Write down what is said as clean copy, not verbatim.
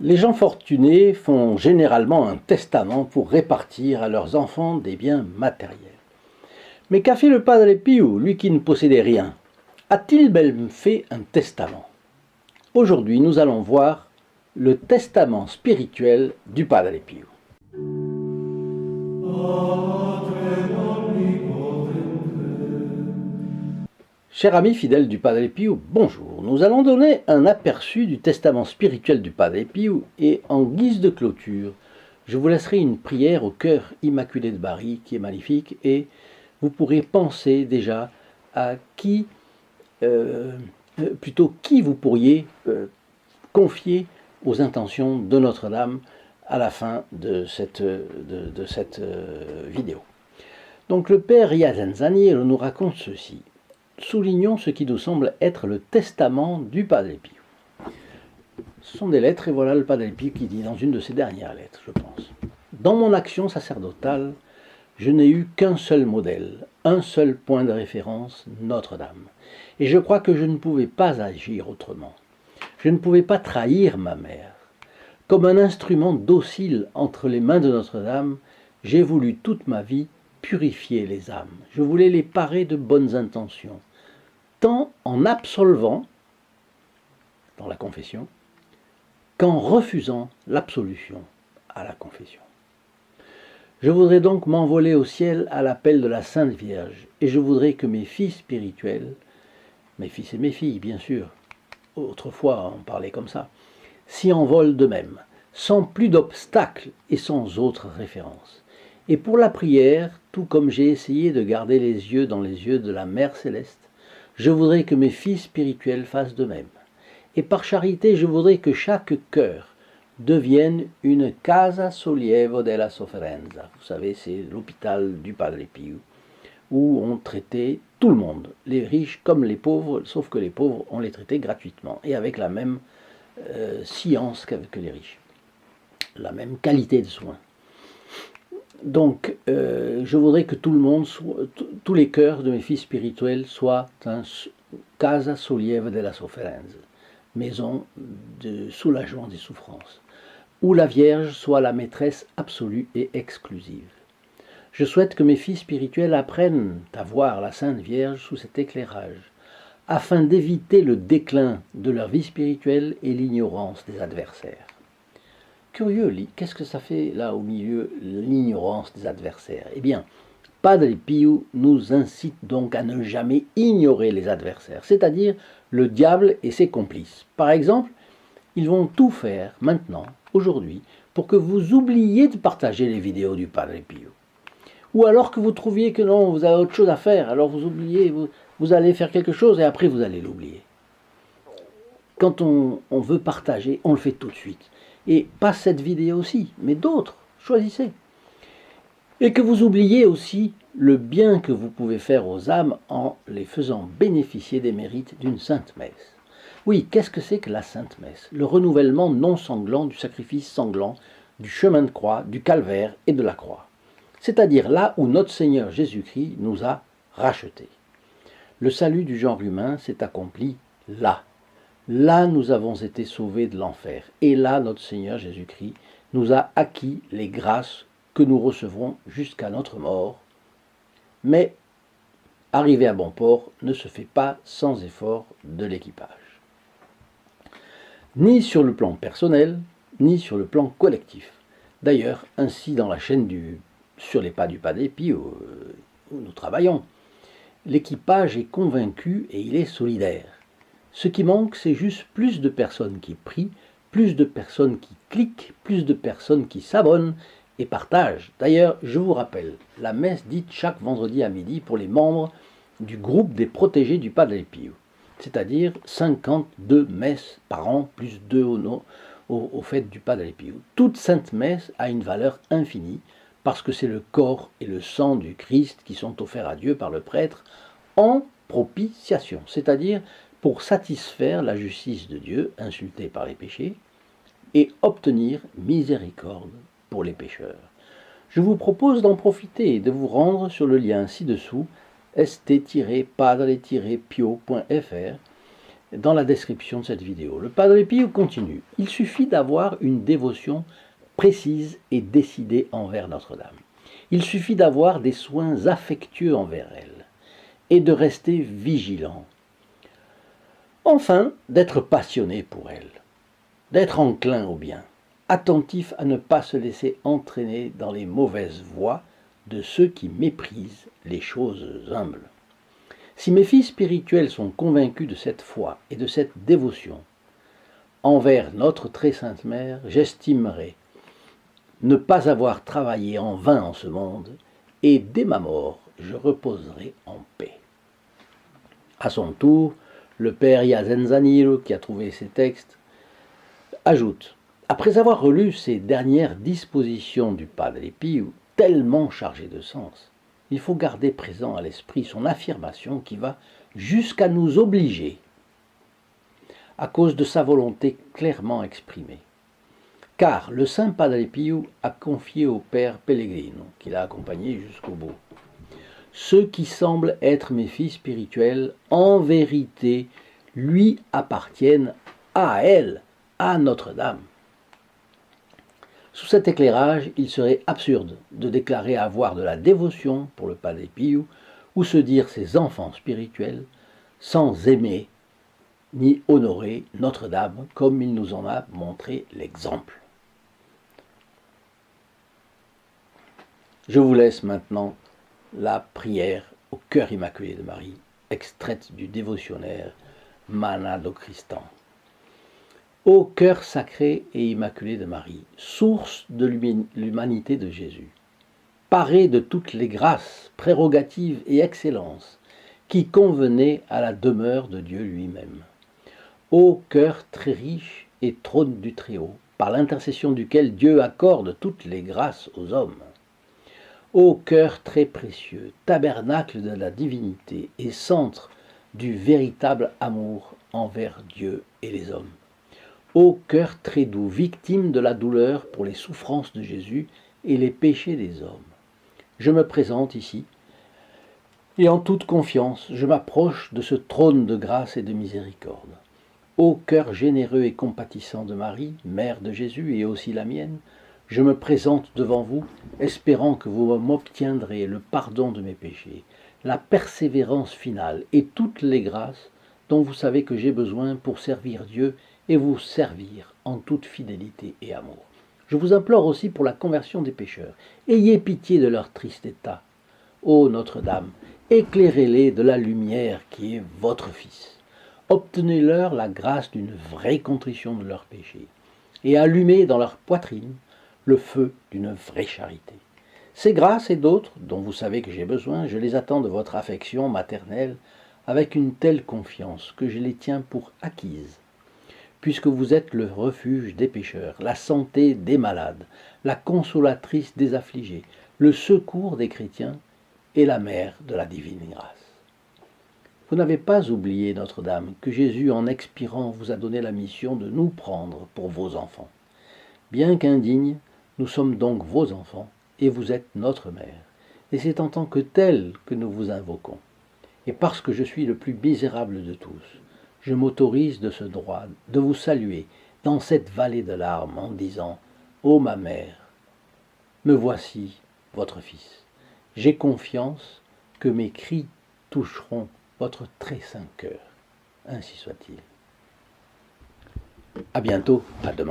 Les gens fortunés font généralement un testament pour répartir à leurs enfants des biens matériels. Mais qu'a fait le Padre Pio, lui qui ne possédait rien? A-t-il même fait un testament? Aujourd'hui, nous allons voir le testament spirituel du Padre Pio. Chers amis fidèles du Padre Pio, bonjour. Nous allons donner un aperçu du testament spirituel du Padre Pio et en guise de clôture, je vous laisserai une prière au cœur immaculé de Marie qui est magnifique et vous pourrez penser déjà à qui vous pourriez confier aux intentions de Notre-Dame à la fin de cette vidéo. Donc le père Riazenzaniero nous raconte ceci. Soulignons ce qui nous semble être le testament du Padre Pio. Ce sont des lettres, et voilà le Padre Pio qui dit dans une de ses dernières lettres, je pense. Dans mon action sacerdotale, je n'ai eu qu'un seul modèle, un seul point de référence, Notre-Dame. Et je crois que je ne pouvais pas agir autrement. Je ne pouvais pas trahir ma mère. Comme un instrument docile entre les mains de Notre-Dame, j'ai voulu toute ma vie purifier les âmes. Je voulais les parer de bonnes intentions, tant en absolvant, dans la confession, qu'en refusant l'absolution à la confession. Je voudrais donc m'envoler au ciel à l'appel de la Sainte Vierge, et je voudrais que mes filles spirituelles, mes fils et mes filles bien sûr, autrefois on parlait comme ça, s'y envolent de même, sans plus d'obstacles et sans autre référence. Et pour la prière, tout comme j'ai essayé de garder les yeux dans les yeux de la Mère Céleste, je voudrais que mes filles spirituelles fassent de même. Et par charité, je voudrais que chaque cœur devienne une Casa Sollievo della Sofferenza. Vous savez, c'est l'hôpital du Padre Pio, où on traitait tout le monde, les riches comme les pauvres, sauf que les pauvres, on les traitait gratuitement, et avec la même science que les riches, la même qualité de soins. Donc, je voudrais que tout le monde, tous les cœurs de mes filles spirituelles soient un Casa Sollievo della Sofferenza, maison de soulagement des souffrances, où la Vierge soit la maîtresse absolue et exclusive. Je souhaite que mes filles spirituelles apprennent à voir la Sainte Vierge sous cet éclairage, afin d'éviter le déclin de leur vie spirituelle et l'ignorance des adversaires. Curieux, qu'est-ce que ça fait là au milieu, l'ignorance des adversaires? Eh bien, Padre Pio nous incite donc à ne jamais ignorer les adversaires, c'est-à-dire le diable et ses complices. Par exemple, ils vont tout faire maintenant, aujourd'hui, pour que vous oubliez de partager les vidéos du Padre Pio. Ou alors que vous trouviez que non, vous avez autre chose à faire, alors vous oubliez, vous allez faire quelque chose et après vous allez l'oublier. Quand on veut partager, on le fait tout de suite. Et pas cette vidéo aussi, mais d'autres, choisissez. Et que vous oubliez aussi le bien que vous pouvez faire aux âmes en les faisant bénéficier des mérites d'une sainte messe. Oui, qu'est-ce que c'est que la sainte messe? Le renouvellement non sanglant du sacrifice sanglant, du chemin de croix, du calvaire et de la croix. C'est-à-dire là où notre Seigneur Jésus-Christ nous a rachetés. Le salut du genre humain s'est accompli là. Là, nous avons été sauvés de l'enfer. Et là, notre Seigneur Jésus-Christ nous a acquis les grâces que nous recevrons jusqu'à notre mort. Mais arriver à bon port ne se fait pas sans effort de l'équipage. Ni sur le plan personnel, ni sur le plan collectif. D'ailleurs, ainsi dans la chaîne sur les pas du Padre Pio où nous travaillons, l'équipage est convaincu et il est solidaire. Ce qui manque, c'est juste plus de personnes qui prient, plus de personnes qui cliquent, plus de personnes qui s'abonnent et partagent. D'ailleurs, je vous rappelle, la messe dite chaque vendredi à midi pour les membres du groupe des protégés du Padre Pio, c'est-à-dire 52 messes par an, plus 2 au fait du Padre Pio. Toute sainte messe a une valeur infinie, parce que c'est le corps et le sang du Christ qui sont offerts à Dieu par le prêtre en propitiation, c'est-à-dire pour satisfaire la justice de Dieu, insultée par les péchés, et obtenir miséricorde pour les pécheurs. Je vous propose d'en profiter et de vous rendre sur le lien ci-dessous, st-padre-pio.fr, dans la description de cette vidéo. Le Padre Pio continue. Il suffit d'avoir une dévotion précise et décidée envers Notre-Dame. Il suffit d'avoir des soins affectueux envers elle et de rester vigilant. Enfin, d'être passionné pour elle, d'être enclin au bien, attentif à ne pas se laisser entraîner dans les mauvaises voies de ceux qui méprisent les choses humbles. Si mes filles spirituelles sont convaincus de cette foi et de cette dévotion envers notre très sainte Mère, j'estimerai ne pas avoir travaillé en vain en ce monde, et dès ma mort, je reposerai en paix. À son tour, le père Yazenzanilo, qui a trouvé ces textes, ajoute: après avoir relu ces dernières dispositions du Padre Pio, tellement chargées de sens, il faut garder présent à l'esprit son affirmation qui va jusqu'à nous obliger, à cause de sa volonté clairement exprimée. Car le saint Padre Pio a confié au père Pellegrino, qui l'a accompagné jusqu'au bout: ceux qui semblent être mes filles spirituelles, en vérité, lui appartiennent à elle, à Notre-Dame. Sous cet éclairage, il serait absurde de déclarer avoir de la dévotion pour le Padre Pio ou se dire ses enfants spirituels sans aimer ni honorer Notre-Dame comme il nous en a montré l'exemple. Je vous laisse maintenant la prière au cœur immaculé de Marie, extraite du dévotionnaire Manado Christan. Ô cœur sacré et immaculé de Marie, source de l'humanité de Jésus, paré de toutes les grâces, prérogatives et excellences qui convenaient à la demeure de Dieu lui-même. Ô cœur très riche et trône du Très-Haut, par l'intercession duquel Dieu accorde toutes les grâces aux hommes. Ô cœur très précieux, tabernacle de la divinité et centre du véritable amour envers Dieu et les hommes. Ô cœur très doux, victime de la douleur pour les souffrances de Jésus et les péchés des hommes. Je me présente ici, et en toute confiance, je m'approche de ce trône de grâce et de miséricorde. Ô cœur généreux et compatissant de Marie, mère de Jésus et aussi la mienne, je me présente devant vous, espérant que vous m'obtiendrez le pardon de mes péchés, la persévérance finale et toutes les grâces dont vous savez que j'ai besoin pour servir Dieu et vous servir en toute fidélité et amour. Je vous implore aussi pour la conversion des pécheurs. Ayez pitié de leur triste état. Ô Notre-Dame, éclairez-les de la lumière qui est votre Fils. Obtenez-leur la grâce d'une vraie contrition de leurs péchés et allumez dans leur poitrine le feu d'une vraie charité. Ces grâces et d'autres, dont vous savez que j'ai besoin, je les attends de votre affection maternelle avec une telle confiance que je les tiens pour acquises, puisque vous êtes le refuge des pécheurs, la santé des malades, la consolatrice des affligés, le secours des chrétiens et la mère de la divine grâce. Vous n'avez pas oublié, Notre-Dame, que Jésus, en expirant, vous a donné la mission de nous prendre pour vos enfants. Bien qu'indignes, nous sommes donc vos enfants, et vous êtes notre mère. Et c'est en tant que tel que nous vous invoquons. Et parce que je suis le plus misérable de tous, je m'autorise de ce droit de vous saluer dans cette vallée de larmes en disant: ô ma mère, me voici votre fils. J'ai confiance que mes cris toucheront votre très saint cœur. Ainsi soit-il. À bientôt, à demain.